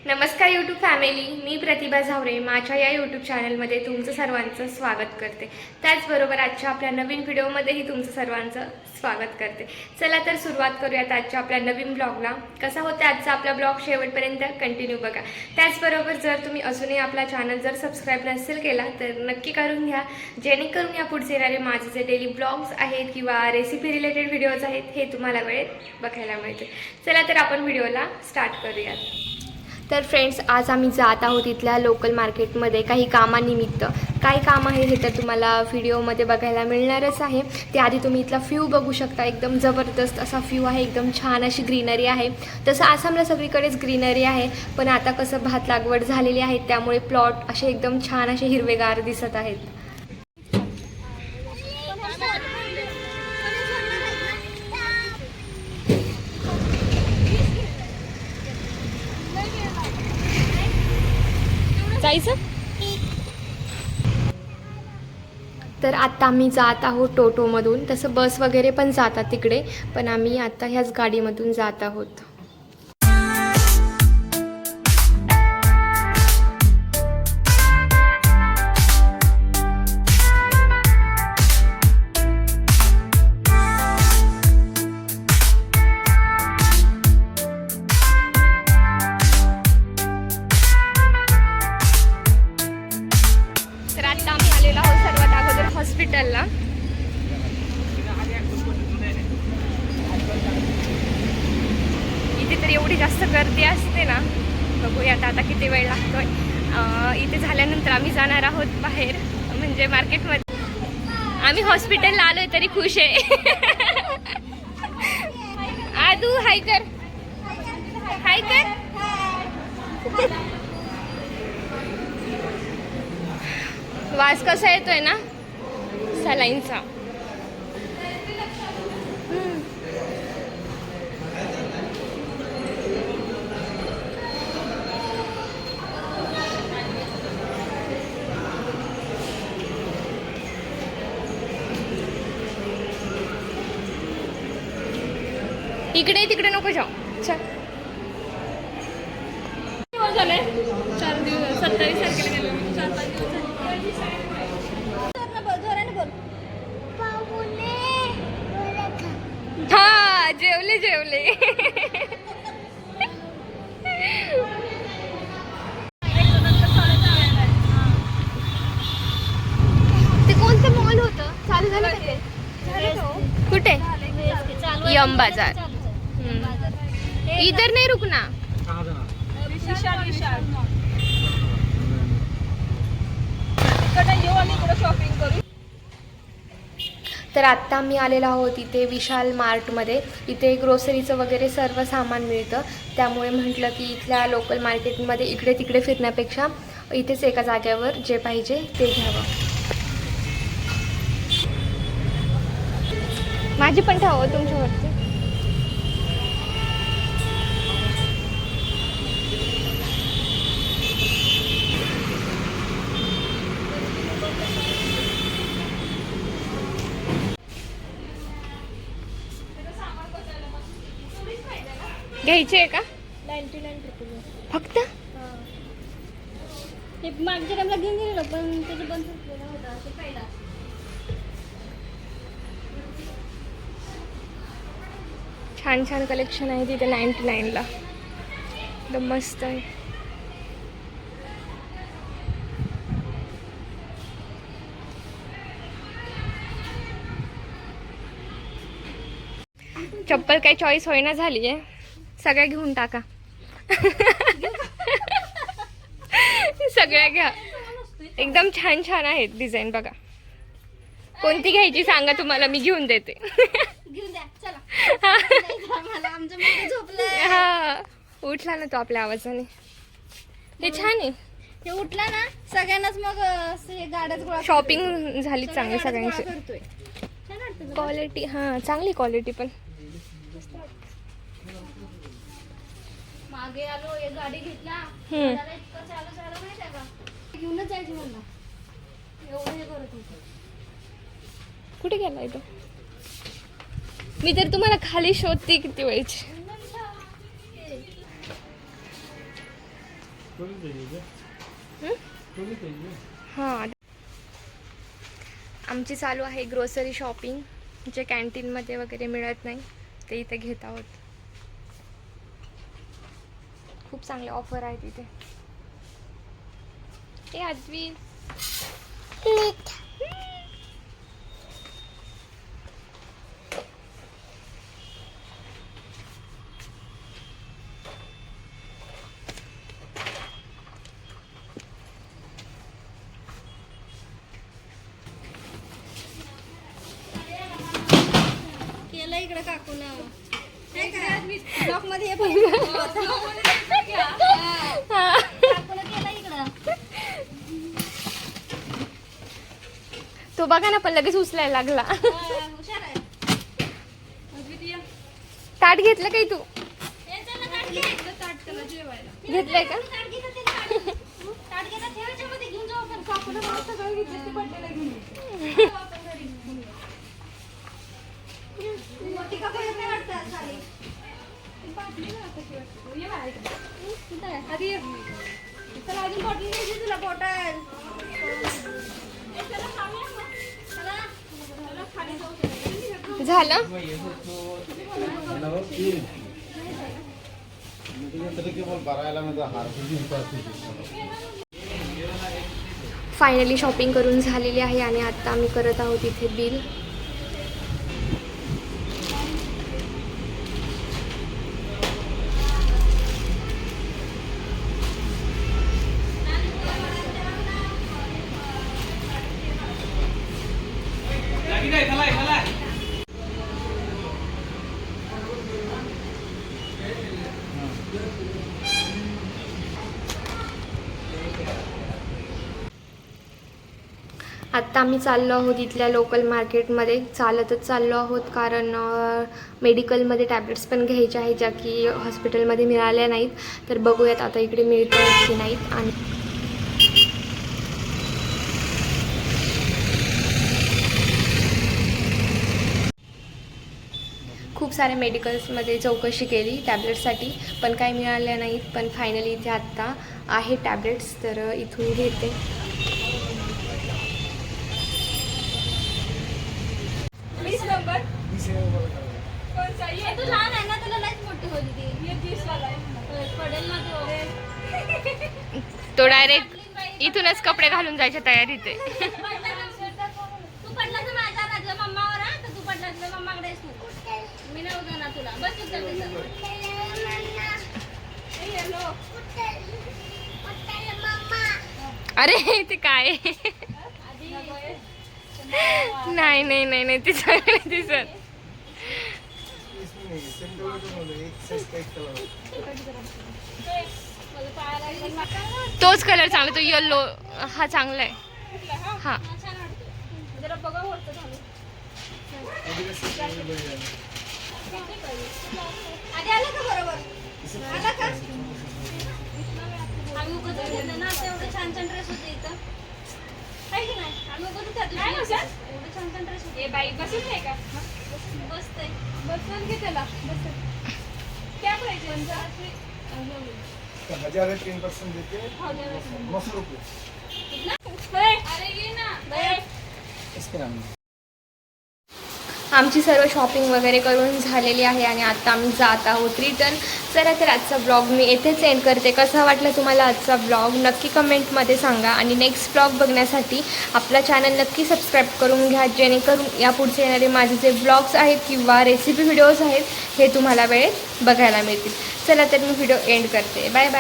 नमस्कार YouTube family, मी प्रतिभा झावरे माझ्या या यूट्यूब चॅनलमध्ये तुमचं सर्वांचं स्वागत करते. त्याचबरोबर आजच्या आपल्या नवीन व्हिडिओमध्येही तुमचं सर्वांचं स्वागत करते. चला तर सुरुवात करूयात आजच्या आपल्या नवीन ब्लॉगला. कसा होता आजचा आपला ब्लॉग शेवटपर्यंत कंटिन्यू बघा. त्याचबरोबर जर तुम्ही अजूनही आपला चॅनल जर सबस्क्राईब नसेल केला तर नक्की करून घ्या, जेणेकरून या पुढचे येणारे माझे जे डेली ब्लॉग्स आहेत किंवा रेसिपी रिलेटेड व्हिडिओज आहेत हे तुम्हाला वेळेत बघायला मिळतील. चला तर आपण व्हिडिओला स्टार्ट करूयात. तर फ्रेंड्स, आज आम्ही जात आहोत इथल्या लोकल मार्केटमध्ये काही कामानिमित्त. काय काम आहे हे तर तुम्हाला व्हिडिओमध्ये बघायला मिळणारच आहे. त्याआधी तुम्ही इथला व्ह्यू बघू शकता. एकदम जबरदस्त असा व्ह्यू आहे, एकदम छान अशी ग्रीनरी आहे. तसं आसामला सगळीकडेच ग्रीनरी आहे, पण आता कसं भात लागवड झालेली आहे त्यामुळे प्लॉट असे एकदम छान असे हिरवेगार दिसत आहेत. जायचं तर आता आम्ही जात आहोत टोटोमधून. तसं बस वगैरे पण जातात तिकडे, पण आम्ही आता ह्याच गाडीमधून जात आहोत. हॉस्पिटलला इथे तर एवढी जास्त गर्दी असते ना. बघूयात आता किती वेळ लागतोय. इथे झाल्यानंतर आम्ही जाणार आहोत बाहेर, म्हणजे मार्केटमध्ये. आम्ही हॉस्पिटलला आलोय तरी खुश आहे. आदू हाय कर, हाय कर. वास कसा येतोय ना सलाईनचा. इकडे तिकडे नको जाऊ. चल. झालंय 4 दिवस, 27 तारखेला गेलो. 4-5 दिवस. हा, जेवले जेवले. ते कोणतं मॉल होतं? चालू झालं का ते? कुठे? यम बाजार. इधर नाही रुकना. शॉपिंग करू. तर आत्ता मी आलेलो आहोत इथे विशाल मार्टमध्ये. इथे ग्रोसरीचं वगैरे सर्व सामान मिळतं, त्यामुळे म्हटलं की इथल्या लोकल मार्केटमध्ये इकडे तिकडे फिरण्यापेक्षा इथेच एका जागेवर जे पाहिजे ते घ्यावं. माझी पण ठेवावं तुमच्यावरती. घ्यायचे आहे का? 99 रुपये फक्त. ते मागच्या टाइमला घेऊन गेलेलो पण त्याचं बंद होतं ते पहिला. छान छान कलेक्शन आहे तिथे 99ला. एकदम मस्त आहे. चप्पल काही चॉईस होईना झाली आहे, सगळ्या घेऊन टाका. सगळ्या घ्या, एकदम छान छान आहेत डिझाईन. बघा कोणती घ्यायची सांगा, तुम्हाला मी घेऊन देते. घेऊन द्या चला. आमच्या मुलगा झोपलाय. हा, उठला ना तो आपल्या आवाजाने. हे छान आहे. ते उठला ना सगळ्यांनाच मग गाड्याच गोळा. शॉपिंग झाली चांगली सगळ्यांची. छान वाटतं क्वालिटी, हा चांगली क्वालिटी पण. मागे आलो, एक गाडी घेतला. इतकं चालू माहिती आहे का, घेऊनच जायची म्हणला. एवढं हे करत होतं. कुठे गेलाय तो? मी तर तुम्हाला खाली शोधते किती वेळची. हां, आमची चालू आहे ग्रोसरी शॉपिंग, जे कॅन्टीनमध्ये वगैरे मिळत नाही ते इथे घेत आहोत. खूप चांगले ऑफर आहेत इथे. ए आजवी केलं इकडे काकून ब्लॉक मध्ये काकून केलं इकडं. तो बघा ना, पण लगेच उचलायला लागला. हुशार आहे. ताट घेतलं काही तू? हे चल ना, ताट घे. ताट त्याला जेवायला घेतलंय का? ताट घे ना, ते ताट घे ना, ठेवायच्या मध्ये घेऊन जाऊ आपण. काकूला मला सगळं घेतलं ते बड्डेला घेऊन ये. आपण घरी घेऊन ये. मोठी काकू येत नाही वाटतं आज खाली. ती बाटली ना आता की वाटतं. ये बाहेर इकडे. कुठं आहे? आधी ये. चला अजून बॉटल घ्यायची तुला, बॉटल. चला खाऊया मग. चला. चला खाली जाऊ. झालं. फायनली शॉपिंग करून झालेली आहे आणि आता आम्ही करत आहोत इथे बिल. आत्ता आम्ही चाललो आहोत इथल्या लोकल मार्केटमध्ये. चालतच चाललो आहोत कारण मेडिकलमध्ये टॅब्लेट्स पण घ्यायच्या आहेत ज्या की हॉस्पिटलमध्ये मिळाल्या नाहीत. तर बघूयात आता इकडे मिळतात की नाहीत. आणि खूप साऱ्या मेडिकल्समध्ये चौकशी केली टॅब्लेट्ससाठी, पण काही मिळाल्या नाहीत. पण फायनली इथे आत्ता आहे टॅब्लेट्स, तर इथून घेते. तू लहान आहे ना, तुला लयच मोठी होती ती. पडेल ना तो. तो डायरेक्ट इथूनच कपडे घालून जायच्या तयारीत आहे. तू पडला तर माझ्या माझ्या मम्मावर हा, तर तू पडला तर मम्माकडेच तू. मी नाही उद्या तुला बस अरे ते काय? नाही नाही नाही नाही, ते चांगलं दिसत. तोच कलर चांगला, तो येलो हा चांगला आहे. हा जरा बघा वरचं घालून. आधी आलं का बरोबर? आला का? आम्ही उगाच घेतलं ना, आता एवढे छान छान ड्रेस होते इथं. आहे की नाही? आम्ही उगाच त्या दिवशी एवढे छान छान ड्रेस होते. बाई बसत नाही का? बसतंय. बसून घे त्याला. क्या पाहिजे? 1003% देते 900 रुपये. अरे ये ना. इसके नाम आमची सर्व शॉपिंग वगैरे करून झालेली आहे आणि आता आम्ही जात आहोत रिटर्न. चला तर आजचा ब्लॉग मी येथेच एंड करते. कसा वाटला तुम्हाला आजचा ब्लॉग नक्की कमेंटमध्ये सांगा आणि नेक्स्ट ब्लॉग बघण्यासाठी आपला चॅनल नक्की सबस्क्राईब करून घ्या, जेणेकरून यापुढचे येणारे माझे जे ब्लॉग्स आहेत किंवा रेसिपी व्हिडिओज आहेत हे तुम्हाला वेळेत बघायला मिळतील. चला तर मी व्हिडिओ एंड करते. Bye bye.